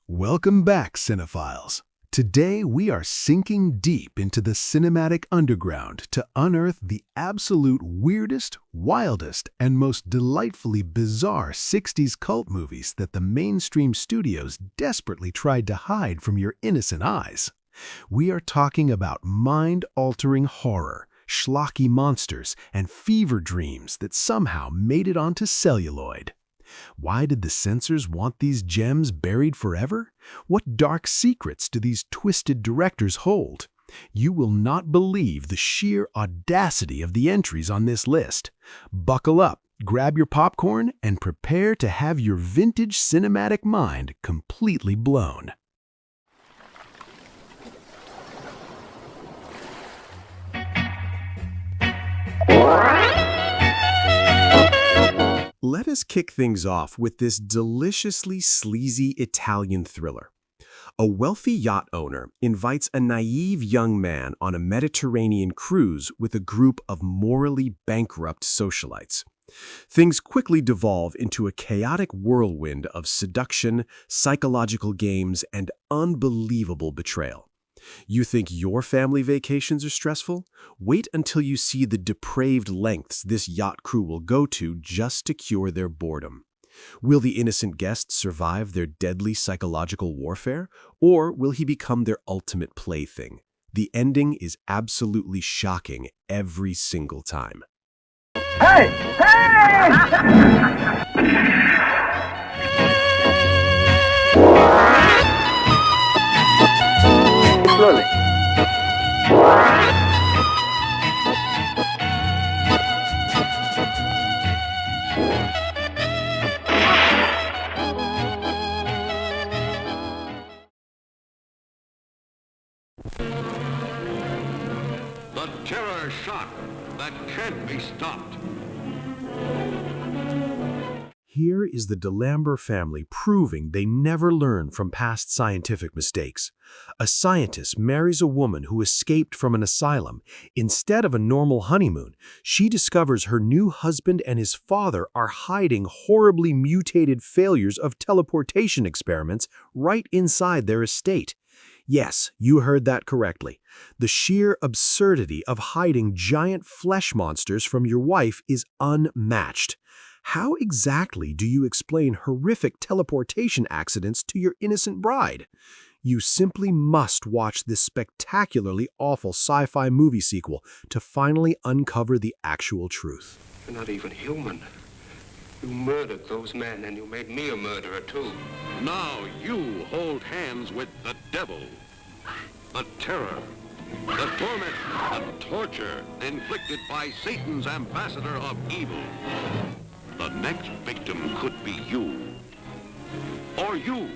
Welcome back, cinephiles. Today we are sinking deep into the cinematic underground to unearth the absolute weirdest, wildest, and most delightfully bizarre 60s cult movies that the mainstream studios desperately tried to hide from your innocent eyes. We are talking about mind-altering horror, schlocky monsters, and fever dreams that somehow made it onto celluloid. Why did the censors want these gems buried forever? What dark secrets do these twisted directors hold? You will not believe the sheer audacity of the entries on this list. Buckle up, grab your popcorn, and prepare to have your vintage cinematic mind completely blown. Let us kick things off with this deliciously sleazy Italian thriller. A wealthy yacht owner invites a naive young man on a Mediterranean cruise with a group of morally bankrupt socialites. Things quickly devolve into a chaotic whirlwind of seduction, psychological games, and unbelievable betrayal. You think your family vacations are stressful? Wait until you see the depraved lengths this yacht crew will go to just to cure their boredom. Will the innocent guest survive their deadly psychological warfare, or will he become their ultimate plaything? The ending is absolutely shocking every single time. Hey! Hey! Slowly. The terror shock that can't be stopped. Here is the DeLambert family proving they never learn from past scientific mistakes. A scientist marries a woman who escaped from an asylum. Instead of a normal honeymoon, she discovers her new husband and his father are hiding horribly mutated failures of teleportation experiments right inside their estate. Yes, you heard that correctly. The sheer absurdity of hiding giant flesh monsters from your wife is unmatched. How exactly do you explain horrific teleportation accidents to your innocent bride? You simply must watch this spectacularly awful sci-fi movie sequel to finally uncover the actual truth. You're not even human. You murdered those men, and you made me a murderer, too. Now you hold hands with the devil. The terror, the torment, the torture inflicted by Satan's ambassador of evil. The next victim could be you. Or you.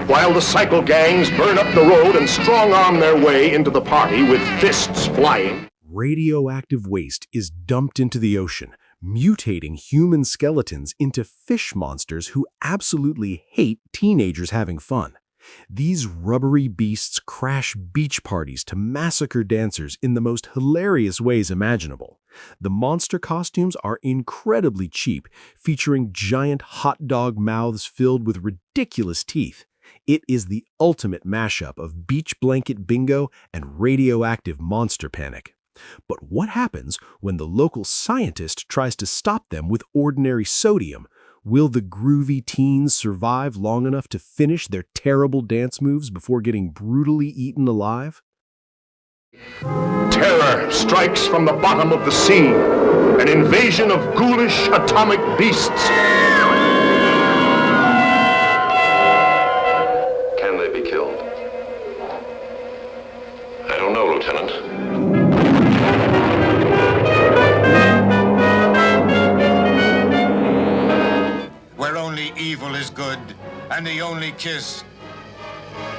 While the cycle gangs burn up the road and strong-arm their way into the party with fists flying. Radioactive waste is dumped into the ocean, mutating human skeletons into fish monsters who absolutely hate teenagers having fun. These rubbery beasts crash beach parties to massacre dancers in the most hilarious ways imaginable. The monster costumes are incredibly cheap, featuring giant hot dog mouths filled with ridiculous teeth. It is the ultimate mashup of beach blanket bingo and radioactive monster panic. But what happens when the local scientist tries to stop them with ordinary sodium? Will the groovy teens survive long enough to finish their terrible dance moves before getting brutally eaten alive? Terror strikes from the bottom of the sea. An invasion of ghoulish atomic beasts. Can they be killed? I don't know, Lieutenant. Where only evil is good, and the only kiss,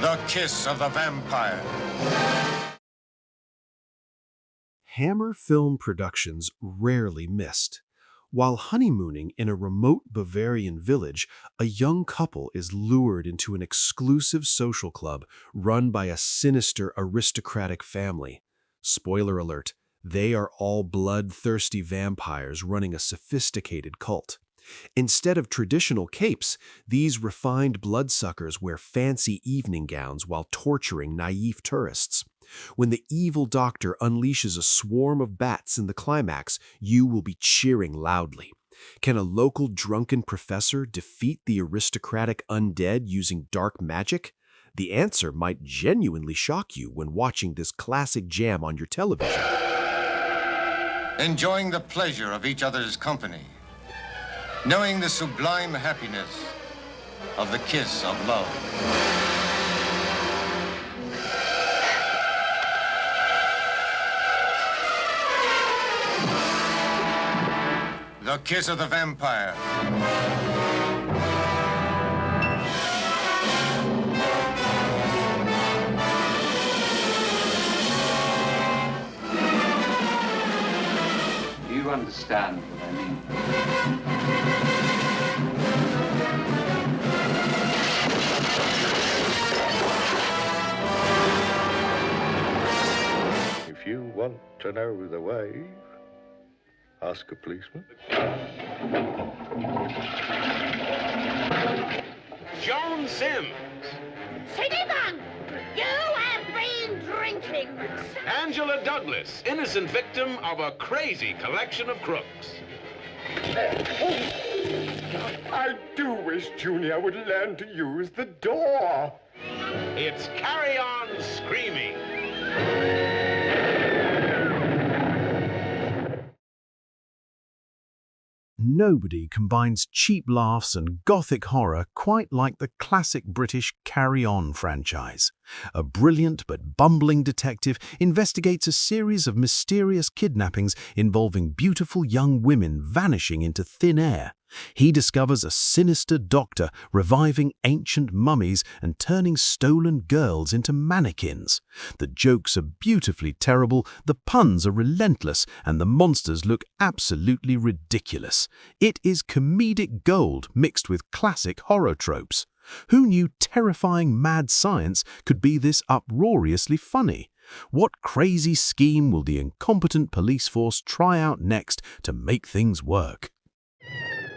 the kiss of the vampire. Hammer Film Productions rarely missed. While honeymooning in a remote Bavarian village, a young couple is lured into an exclusive social club run by a sinister aristocratic family. Spoiler alert, they are all bloodthirsty vampires running a sophisticated cult. Instead of traditional capes, these refined bloodsuckers wear fancy evening gowns while torturing naive tourists. When the evil doctor unleashes a swarm of bats in the climax, you will be cheering loudly. Can a local drunken professor defeat the aristocratic undead using dark magic? The answer might genuinely shock you when watching this classic jam on your television. Enjoying the pleasure of each other's company, knowing the sublime happiness of the kiss of love. The kiss of the vampire. Do you understand what I mean? If you want to know the way, ask a policeman. Joan Sims. Citizen, you have been drinking. Angela Douglas, innocent victim of a crazy collection of crooks. I do wish Junior would learn to use the door. It's Carry On Screaming. Nobody combines cheap laughs and gothic horror quite like the classic British Carry On franchise. A brilliant but bumbling detective investigates a series of mysterious kidnappings involving beautiful young women vanishing into thin air. He discovers a sinister doctor reviving ancient mummies and turning stolen girls into mannequins. The jokes are beautifully terrible, the puns are relentless, and the monsters look absolutely ridiculous. It is comedic gold mixed with classic horror tropes. Who knew terrifying mad science could be this uproariously funny? What crazy scheme will the incompetent police force try out next to make things work?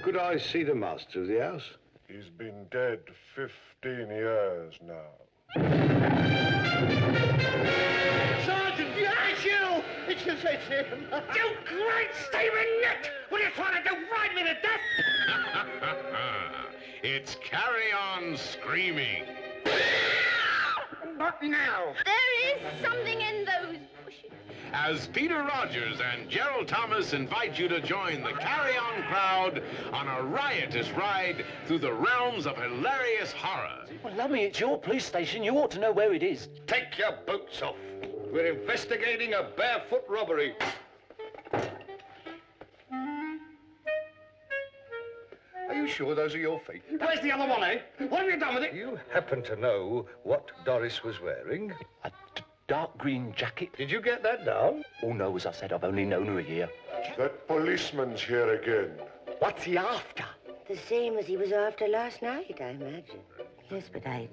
Could I see the master of the house? He's been dead 15 years now. Sergeant, it's you! It's him! You great Stephen Nick! What are you trying to do? Ride me to death? It's Carry On Screaming. Not now! There is something in those bushes. As Peter Rogers and Gerald Thomas invite you to join the Carry On crowd on a riotous ride through the realms of hilarious horror. Well, lummy, it's your police station. You ought to know where it is. Take your boots off. We're investigating a barefoot robbery. Are you sure those are your feet? Where's the other one, eh? What have you done with it? You happen to know what Doris was wearing? A dark green jacket. Did you get that down? Oh, no, as I said, I've only known her a year. That policeman's here again. What's he after? The same as he was after last night, I imagine. Yes, but I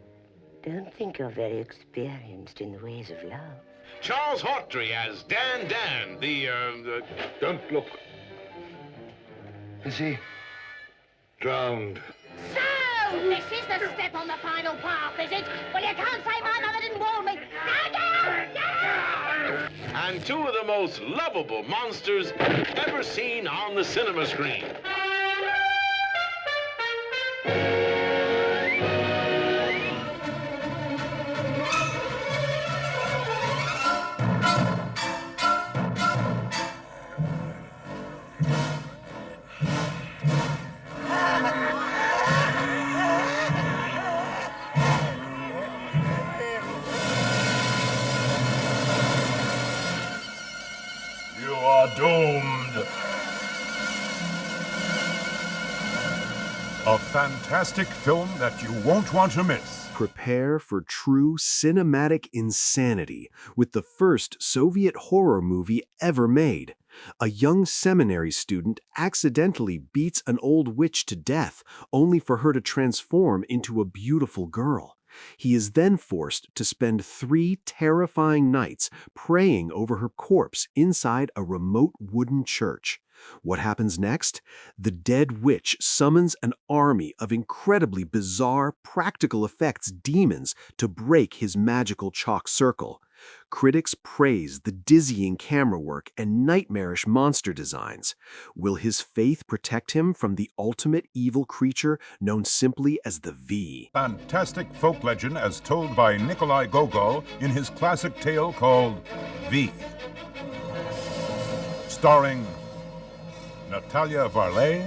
don't think you're very experienced in the ways of love. Charles Hawtrey as Dan, the Don't look. Is he drowned? So, this is the step on the final path, is it? Well, you can't say my mother didn't warn me. and two of the most lovable monsters ever seen on the cinema screen. Doomed. A fantastic film that you won't want to miss. Prepare for true cinematic insanity with the first Soviet horror movie ever made. A young seminary student accidentally beats an old witch to death, only for her to transform into a beautiful girl. He is then forced to spend 3 terrifying nights praying over her corpse inside a remote wooden church. What happens next? The dead witch summons an army of incredibly bizarre practical effects demons to break his magical chalk circle. Critics praise the dizzying camera work and nightmarish monster designs. Will his faith protect him from the ultimate evil creature known simply as the V? Fantastic folk legend as told by Nikolai Gogol in his classic tale called V. Starring Natalia Varley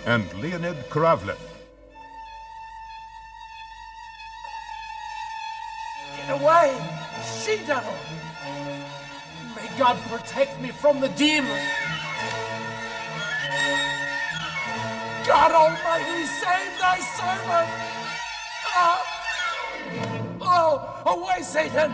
and Leonid Kravlev. Get away, she-devil! May God protect me from the demon! God Almighty, save thy servant! Oh, away, Satan!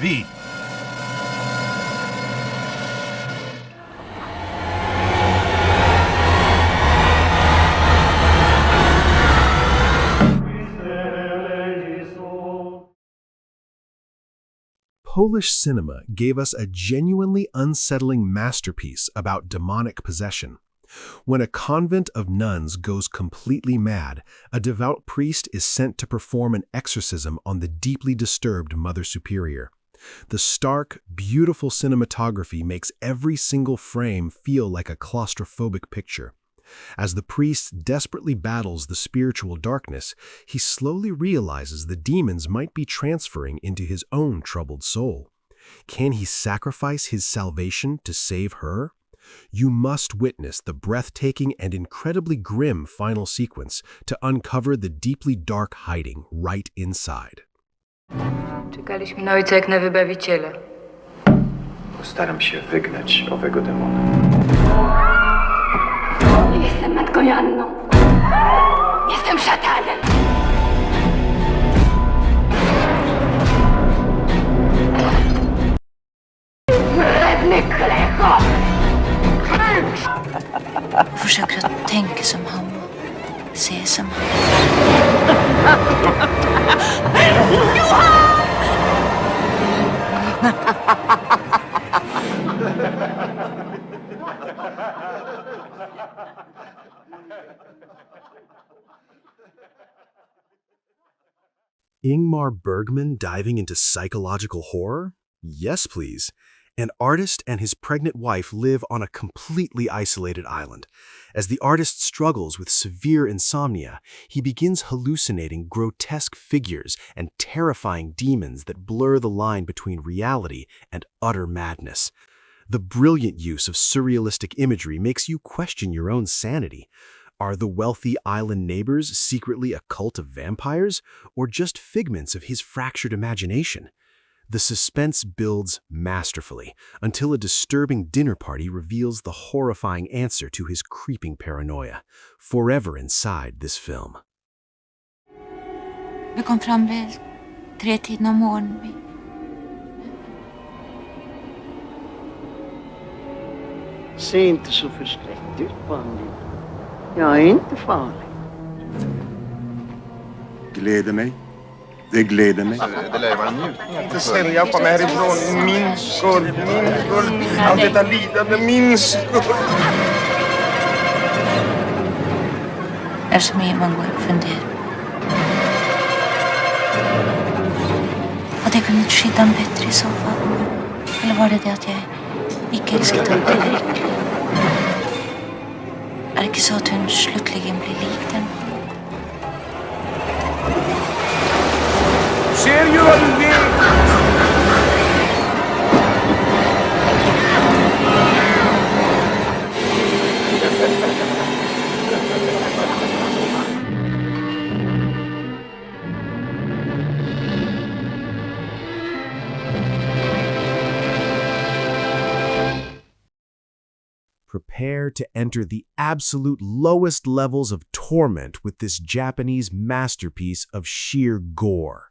V. Polish cinema gave us a genuinely unsettling masterpiece about demonic possession. When a convent of nuns goes completely mad, a devout priest is sent to perform an exorcism on the deeply disturbed Mother Superior. The stark, beautiful cinematography makes every single frame feel like a claustrophobic picture. As the priest desperately battles the spiritual darkness, he slowly realizes the demons might be transferring into his own troubled soul. Can he sacrifice his salvation to save her? You must witness the breathtaking and incredibly grim final sequence to uncover the deeply dark hiding right inside. Czekaliśmy na ojca jak na wybawiciela. Postaram się wygnać owego demona. Nie jestem matką Joanną. Jestem szatanem. Wredny klecho! Försöker att tänka som han och se som han. Johan! Ingmar Bergman diving into psychological horror? Yes, please. An artist and his pregnant wife live on a completely isolated island. As the artist struggles with severe insomnia, he begins hallucinating grotesque figures and terrifying demons that blur the line between reality and utter madness. The brilliant use of surrealistic imagery makes you question your own sanity. Are the wealthy island neighbors secretly a cult of vampires, or just figments of his fractured imagination? The suspense builds masterfully until a disturbing dinner party reveals the horrifying answer to his creeping paranoia, forever inside this film. Vi kom fram vid 3-tiden om morgonen. Se inte så förskräckt ut, barnliv. Jag är inte farlig. Gläder mig. Det gläder mig. Det lär vara en njutning. Inte snälla, hjälpa mig härifrån. Min skuld. Allt detta lidande, min skuld. Är som Ivan går och funderar. Hade jag kunnat skydda honom bättre i så fall? Eller var det att jag icke älskat honom tillräckligt? Är det inte så att hon slutligen blir lik den? Ser ju aldrig! Prepare to enter the absolute lowest levels of torment with this Japanese masterpiece of sheer gore.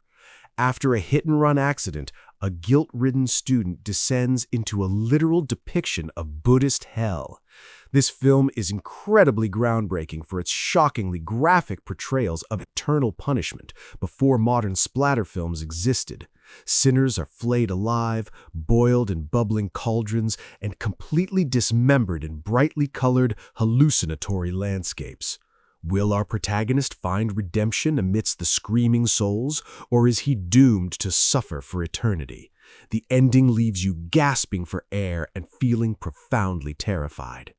After a hit-and-run accident, a guilt-ridden student descends into a literal depiction of Buddhist hell. This film is incredibly groundbreaking for its shockingly graphic portrayals of eternal punishment before modern splatter films existed. Sinners are flayed alive, boiled in bubbling cauldrons, and completely dismembered in brightly colored, hallucinatory landscapes. Will our protagonist find redemption amidst the screaming souls, or is he doomed to suffer for eternity? The ending leaves you gasping for air and feeling profoundly terrified.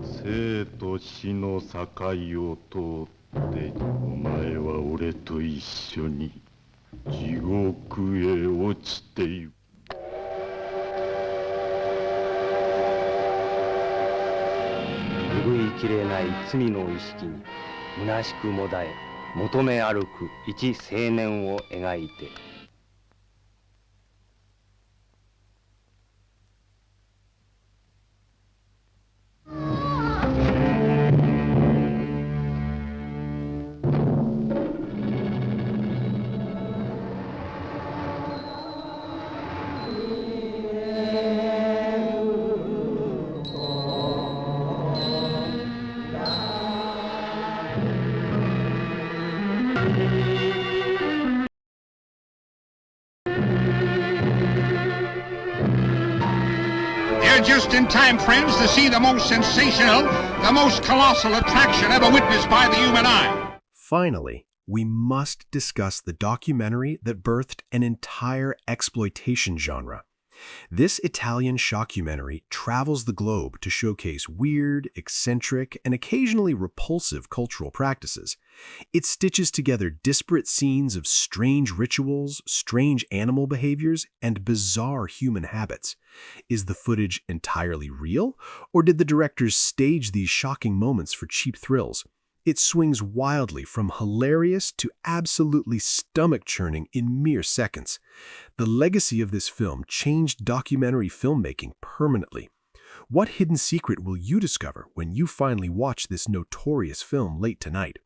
生と死の境を通ってお前は俺と一緒に地獄へ落ちてゆく。拭いきれない罪の意識に虚しくもだえ求め歩く一青年を描いて。Just in time, friends, to see the most sensational, the most colossal attraction ever witnessed by the human eye. Finally, we must discuss the documentary that birthed an entire exploitation genre. This Italian shockumentary travels the globe to showcase weird, eccentric, and occasionally repulsive cultural practices. It stitches together disparate scenes of strange rituals, strange animal behaviors, and bizarre human habits. Is the footage entirely real, or did the directors stage these shocking moments for cheap thrills? It swings wildly from hilarious to absolutely stomach-churning in mere seconds. The legacy of this film changed documentary filmmaking permanently. What hidden secret will you discover when you finally watch this notorious film late tonight?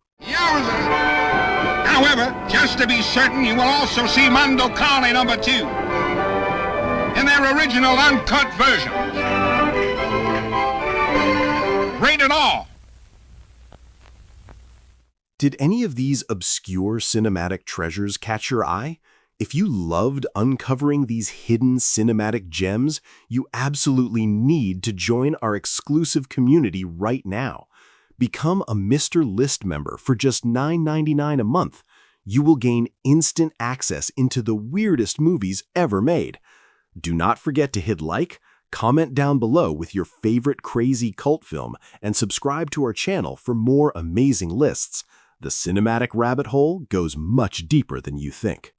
However, just to be certain, you will also see Mondo Cane #2 in their original uncut version. Rated R. Did any of these obscure cinematic treasures catch your eye? If you loved uncovering these hidden cinematic gems, you absolutely need to join our exclusive community right now. Become a Mr. List member for just $9.99 a month. You will gain instant access into the weirdest movies ever made. Do not forget to hit like, comment down below with your favorite crazy cult film, and subscribe to our channel for more amazing lists. The cinematic rabbit hole goes much deeper than you think.